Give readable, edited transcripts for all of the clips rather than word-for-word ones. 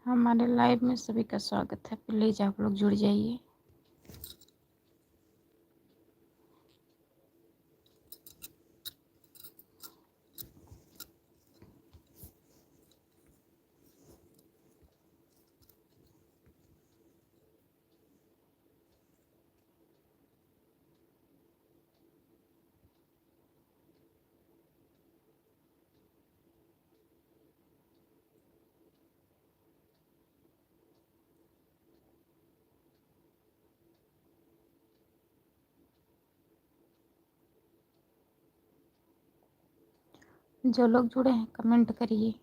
हमारे लाइव में सभी का स्वागत है। प्लीज़ आप लोग जुड़ जाइए। जो लोग जुड़े हैं कमेंट करिए।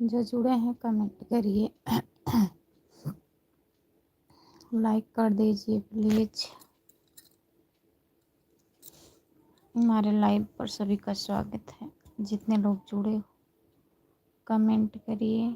जो जुड़े हैं कमेंट करिए। लाइक कर दीजिए प्लीज़। हमारे लाइव पर सभी का स्वागत है। जितने लोग जुड़े हो कमेंट करिए।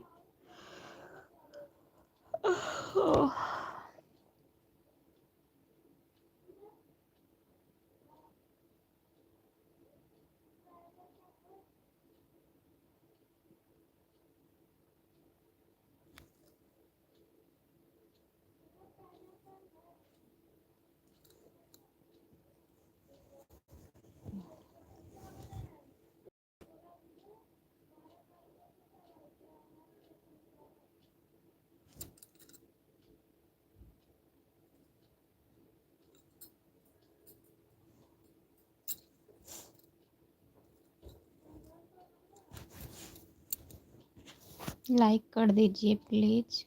लाइक कर दीजिए प्लीज़।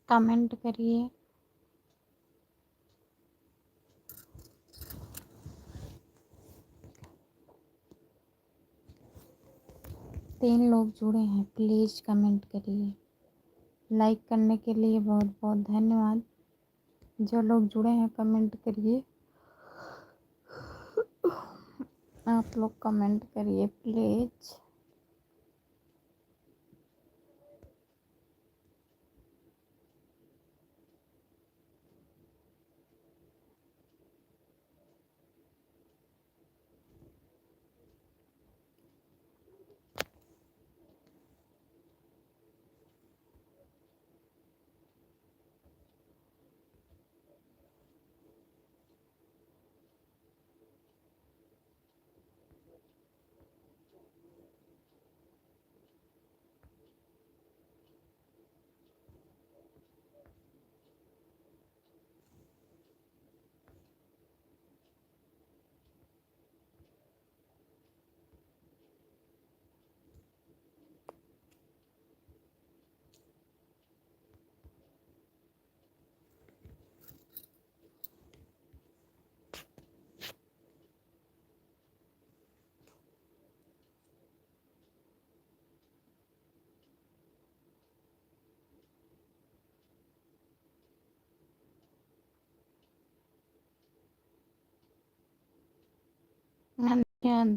कमेंट करिए। तीन लोग जुड़े हैं, प्लीज़ कमेंट करिए। लाइक करने के लिए बहुत बहुत धन्यवाद। जो लोग जुड़े हैं कमेंट करिए। आप लोग कमेंट करिए प्लीज़।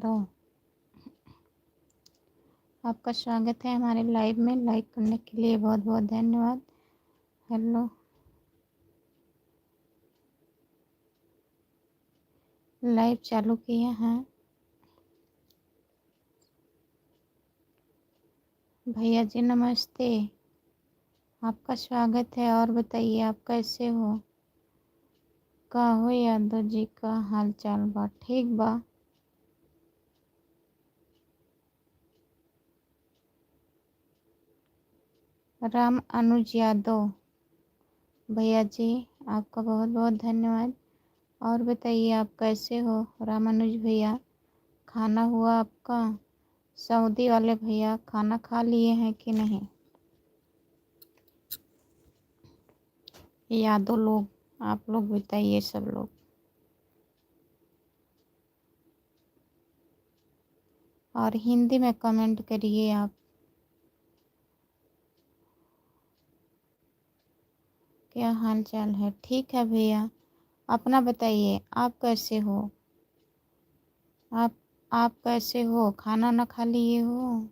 दो आपका स्वागत है हमारे लाइव में। लाइक करने के लिए बहुत बहुत धन्यवाद। हेलो, लाइव चालू किए हैं। भैया जी नमस्ते, आपका स्वागत है। और बताइए आप कैसे हो? का हो यादव जी का हाल चाल बा? ठीक बा। राम अनुज यादव भैया जी, आपका बहुत बहुत धन्यवाद। और बताइए आप कैसे हो राम अनुज भैया? खाना हुआ आपका? सऊदी वाले भैया खाना खा लिए हैं कि नहीं? यादव लोग, आप लोग बताइए सब लोग। और हिंदी में कमेंट करिए आप। क्या हाल चाल है? ठीक है भैया। अपना बताइए, आप कैसे हो? आप आप कैसे हो? खाना ना खा लिए हो?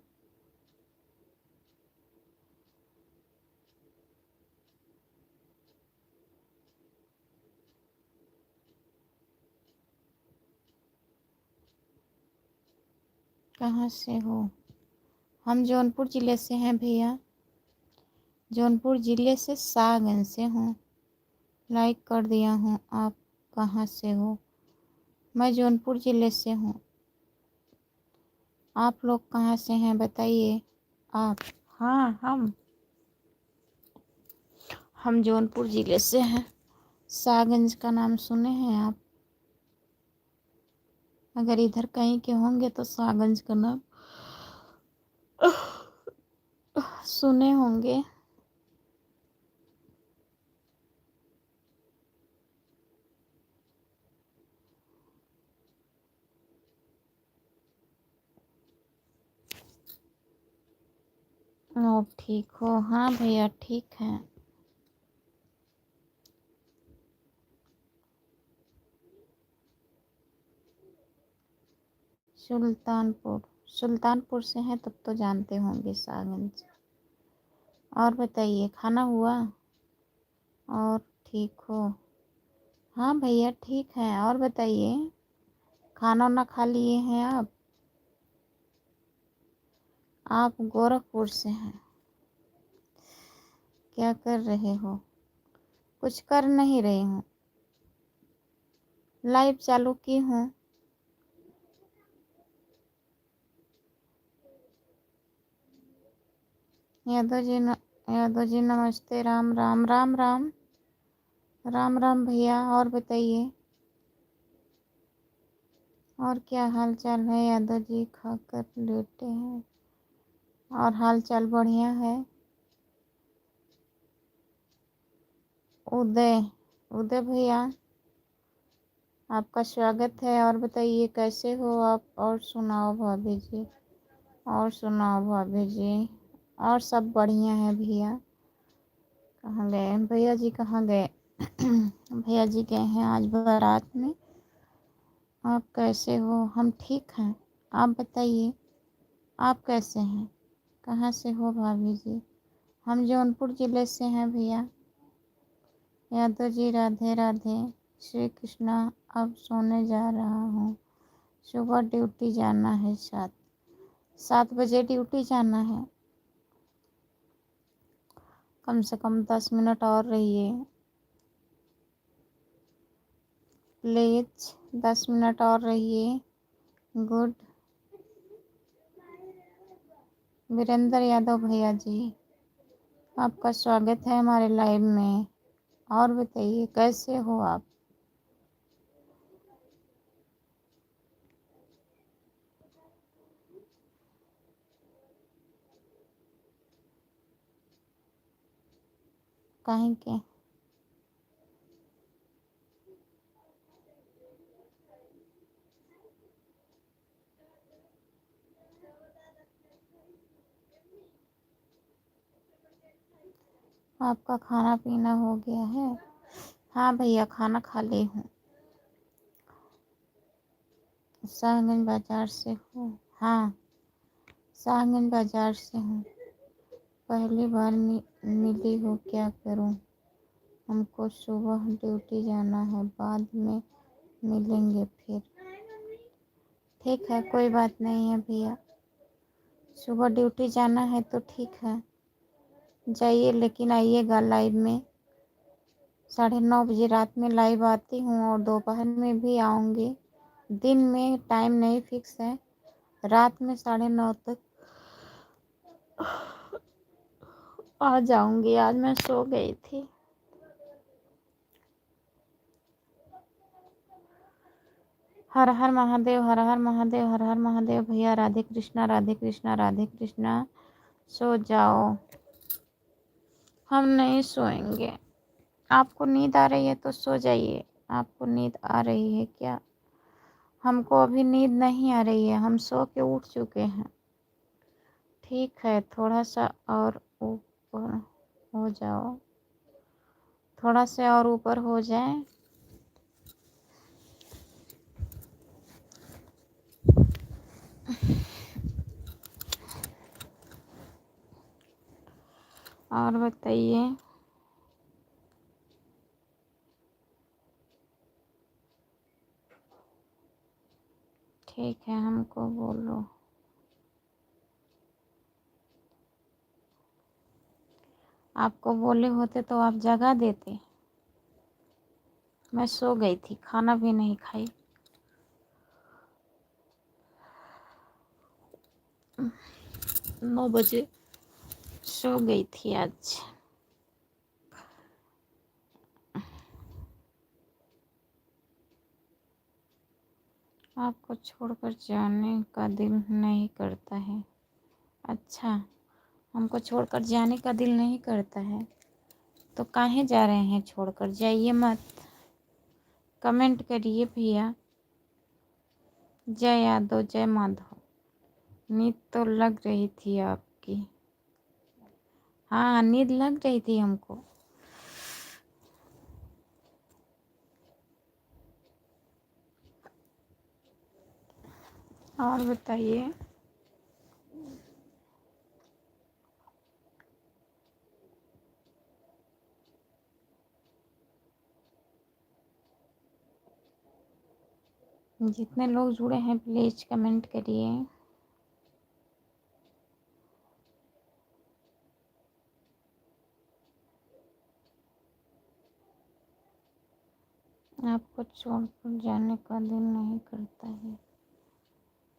कहाँ से हो? हम जौनपुर ज़िले से हैं भैया। जौनपुर ज़िले से सागंज से हूँ। लाइक कर दिया हूँ। आप कहाँ से हो? मैं जौनपुर ज़िले से हूँ। आप लोग कहाँ से हैं बताइए आप। हाँ, हम जौनपुर ज़िले से हैं। सागंज का नाम सुने हैं आप? अगर इधर कहीं के होंगे तो सागंज का नाम सुने होंगे। आप ठीक हो? हाँ भैया ठीक है। सुल्तानपुर, सुल्तानपुर से हैं तब तो जानते होंगे सागंज। और बताइए खाना हुआ? और ठीक हो? हाँ भैया ठीक है। और बताइए खाना वाना खा लिए हैं आप? आप गोरखपुर से हैं। क्या कर रहे हो? कुछ कर नहीं रही हूँ, लाइव चालू की हूँ। यादव जी नमस्ते। राम राम राम राम राम राम भैया। और बताइए और क्या हाल चाल है? यादव जी खाकर लेटे हैं और हाल चाल बढ़िया है। उदय उदय भैया, आपका स्वागत है। और बताइए कैसे हो आप? और सुनाओ भाभी जी। और सुनाओ भाभी जी। और सब बढ़िया है भैया। कहाँ गए भैया जी? कहाँ गए? भैया जी गए हैं आज बारात में। आप कैसे हो? हम ठीक हैं। आप बताइए आप कैसे हैं? कहाँ से हो भाभी जी? हम जौनपुर ज़िले से हैं भैया। यादव जी राधे राधे। श्री कृष्णा। अब सोने जा रहा हूँ। सुबह ड्यूटी जाना है। 7 बजे ड्यूटी जाना है। कम से कम 10 मिनट और रहिए प्लीज। 10 मिनट और रहिए। गुड। वीरेंद्र यादव भैया जी, आपका स्वागत है हमारे लाइव में। और बताइए कैसे हो आप? कहीं के? आपका खाना पीना हो गया है? हाँ भैया खाना खा ली हूँ। शाहगंज बाजार से हूँ। हाँ, शाहगंज बाजार से हूँ। पहली बार मिली हो, क्या करूँ? हमको सुबह ड्यूटी जाना है, बाद में मिलेंगे फिर। ठीक है, कोई बात नहीं है भैया। सुबह ड्यूटी जाना है तो ठीक है, जाइए लेकिन आइएगा लाइव में। 9:30 बजे रात में लाइव आती हूँ और दोपहर में भी आऊँगी। दिन में टाइम नहीं फिक्स है, रात में 9:30 तक आ जाऊँगी। आज मैं सो गई थी। हर हर महादेव, हर हर महादेव, हर हर महादेव। भैया राधे कृष्णा, राधे कृष्णा, राधे कृष्णा। सो जाओ, हम नहीं सोएंगे। आपको नींद आ रही है तो सो जाइए। आपको नींद आ रही है क्या? हमको अभी नींद नहीं आ रही है, हम सो के उठ चुके हैं। ठीक है, थोड़ा सा और ऊपर हो जाओ, थोड़ा सा और ऊपर हो जाए। और बताइए। ठीक है, हमको बोलो। आपको बोले होते तो आप जगा देते। मैं सो गई थी, खाना भी नहीं खाई। 9 बजे सो गई थी आज। आपको छोड़कर जाने का दिल नहीं करता है। अच्छा, हमको छोड़कर जाने का दिल नहीं करता है तो काहे जा रहे हैं? छोड़कर जाइए मत। कमेंट करिए भैया। जय यादव, जय माधव। नींद तो लग रही थी आपकी। हाँ, नींद लग रही थी हमको। और बताइए। जितने लोग जुड़े हैं प्लीज कमेंट करिए। आपको छोड़कर जाने का दिल नहीं करता है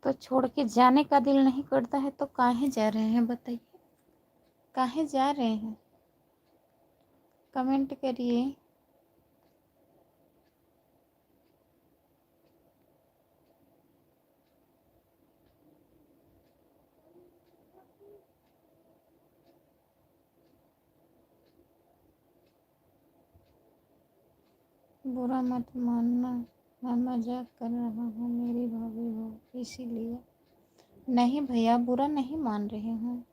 तो छोड़ के जाने का दिल नहीं करता है तो काहे जा रहे हैं? बताइए, काहे जा रहे हैं? कमेंट करिए। बुरा मत मानना, मैं मजाक कर रहा हूँ मेरी भाभी हो इसीलिए। नहीं भैया, बुरा नहीं मान रहे हूँ।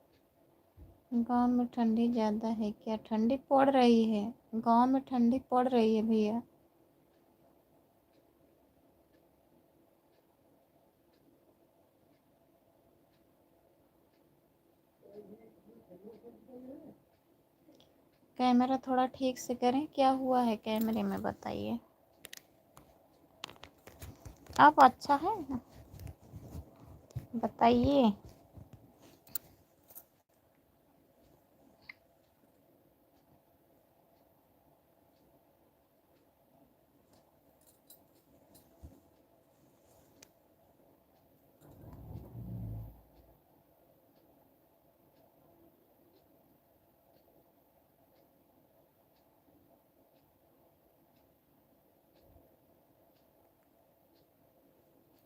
गांव में ठंडी ज़्यादा है क्या? ठंडी पड़ रही है, गांव में ठंडी पड़ रही है भैया। कैमरा थोड़ा ठीक से करें, क्या हुआ है कैमरे में बताइए। अब अच्छा है, बताइए।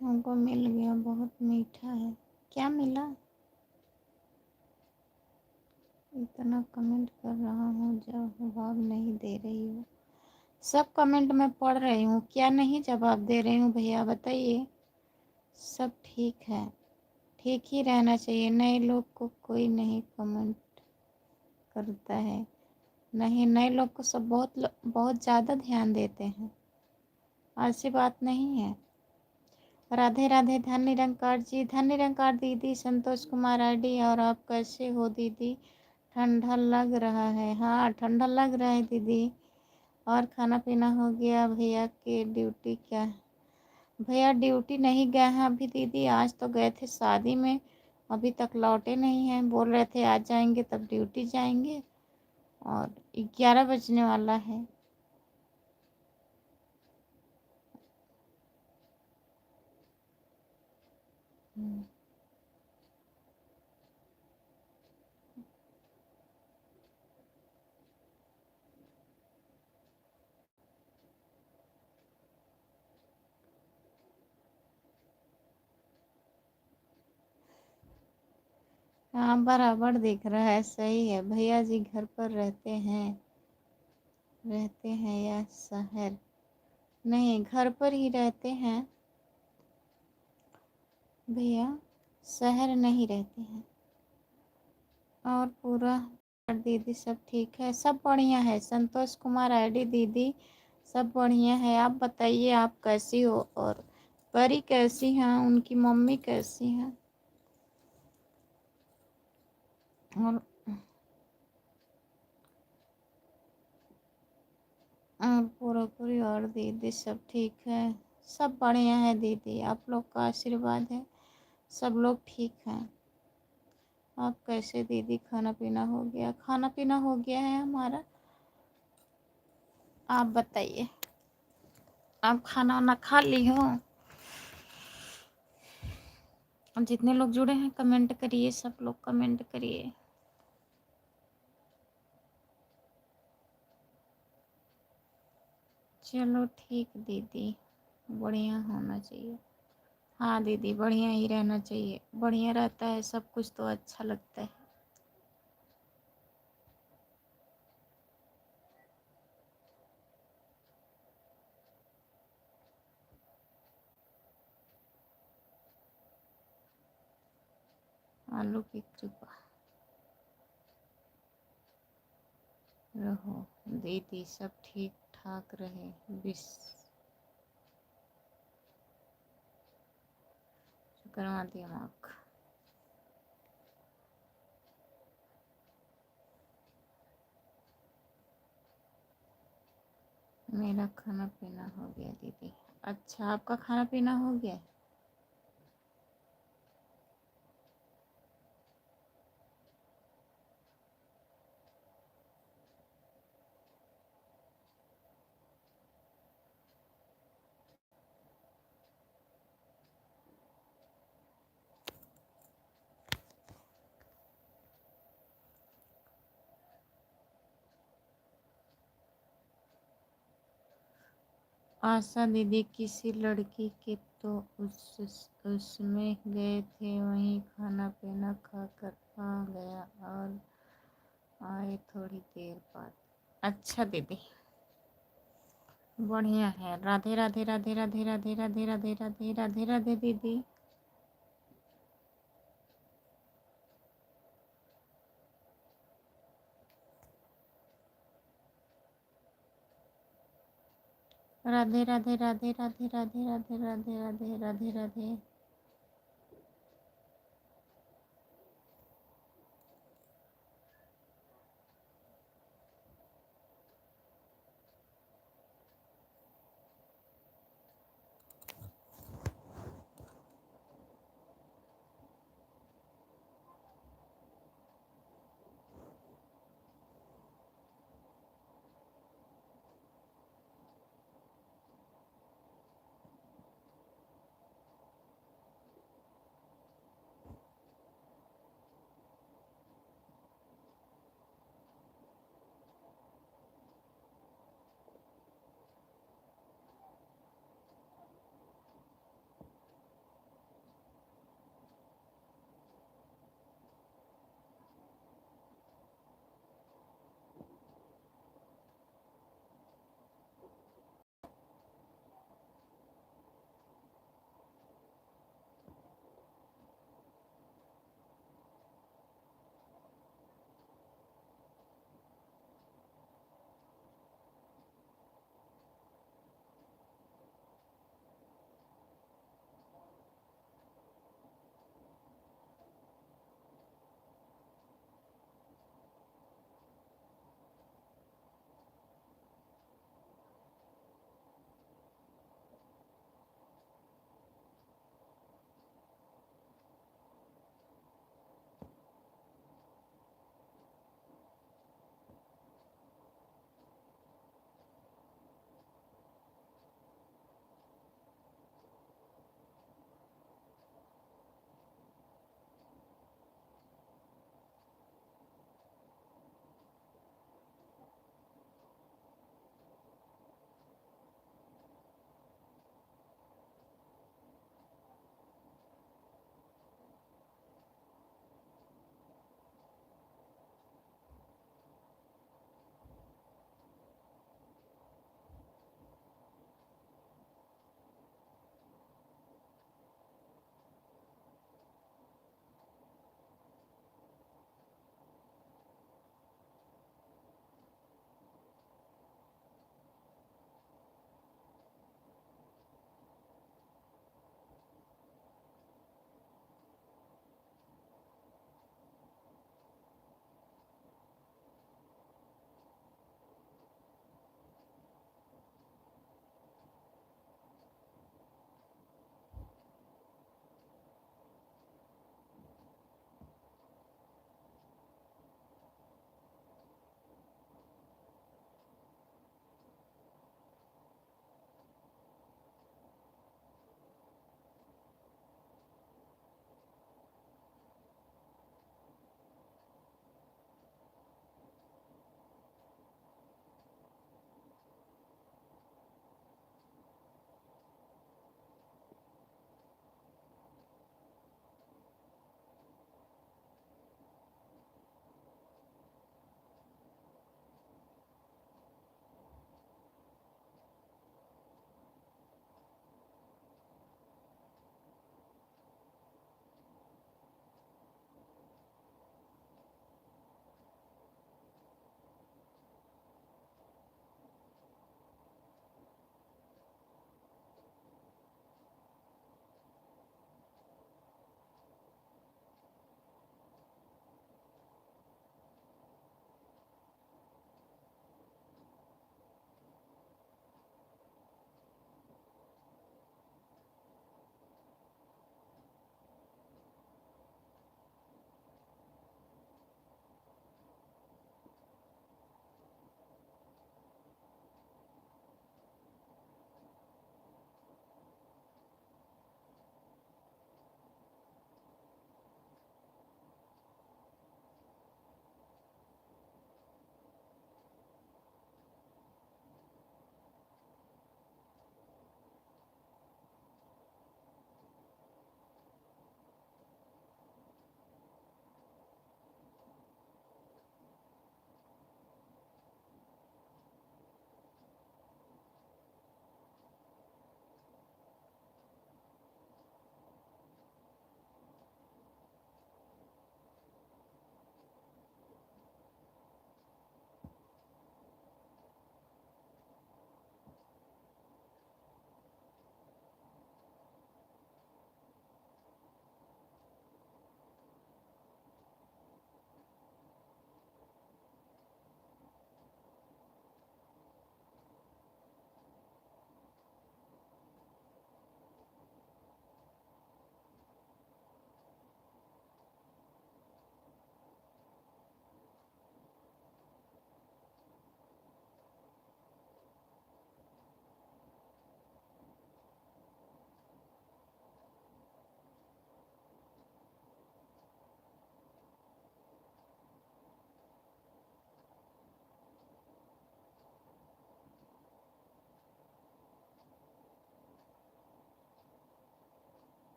हमको मिल गया, बहुत मीठा है। क्या मिला? इतना कमेंट कर रहा हूँ, जवाब नहीं दे रही हो। सब कमेंट मैं पढ़ रही हूँ, क्या नहीं जवाब दे रही हूँ भैया बताइए। सब ठीक है, ठीक ही रहना चाहिए। नए लोग को कोई नहीं कमेंट करता है। नहीं, नए लोग को सब बहुत ज़्यादा ध्यान देते हैं। ऐसी बात नहीं है। राधे राधे। धन निरंकार जी, धन निरंकार दीदी, संतोष कुमार आईडी। और आप कैसे हो दीदी? ठंडा लग रहा है? हाँ, ठंडा लग रहा है दीदी। और खाना पीना हो गया? भैया की ड्यूटी क्या है? भैया ड्यूटी नहीं गए हैं अभी दीदी, आज तो गए थे शादी में, अभी तक लौटे नहीं हैं। बोल रहे थे आज जाएंगे तब ड्यूटी जाएंगे, और 11 बजने वाला है। हाँ बराबर दिख रहा है, सही है। भैया जी घर पर रहते हैं या शहर? नहीं, घर पर ही रहते हैं भैया, शहर नहीं रहते हैं। और पूरा दीदी सब ठीक है, सब बढ़िया है। संतोष कुमार आईडी दीदी, सब बढ़िया है। आप बताइए आप कैसी हो, और परी कैसी हैं, उनकी मम्मी कैसी हैं? और पूरा पूरी और दीदी सब ठीक है, सब बढ़िया है दीदी, आप लोग का आशीर्वाद है, सब लोग ठीक हैं। आप कैसे दीदी? खाना पीना हो गया? खाना पीना हो गया है हमारा। आप बताइए, आप खाना वाना खा ली हो? और जितने लोग जुड़े हैं कमेंट करिए, सब लोग कमेंट करिए। चलो ठीक दीदी, बढ़िया होना चाहिए। हाँ दीदी, बढ़िया ही रहना चाहिए, बढ़िया रहता है सब कुछ तो अच्छा लगता है। आलू की कृपा रहो दीदी, सब ठीक ठाक रहे। विश शुक्रमा दिमाग। मेरा खाना पीना हो गया दीदी। अच्छा, आपका खाना पीना हो गया? आशा दीदी किसी लड़की के तो उसमें गए थे, वहीं खाना पीना खाकर आ गया और आए थोड़ी देर बाद। अच्छा दीदी, बढ़िया है। राधे राधे राधे राधे राधे राधे राधे राधे राधे राधे दीदी। राधे राधे राधे राधे राधे राधे राधे राधे राधे राधे।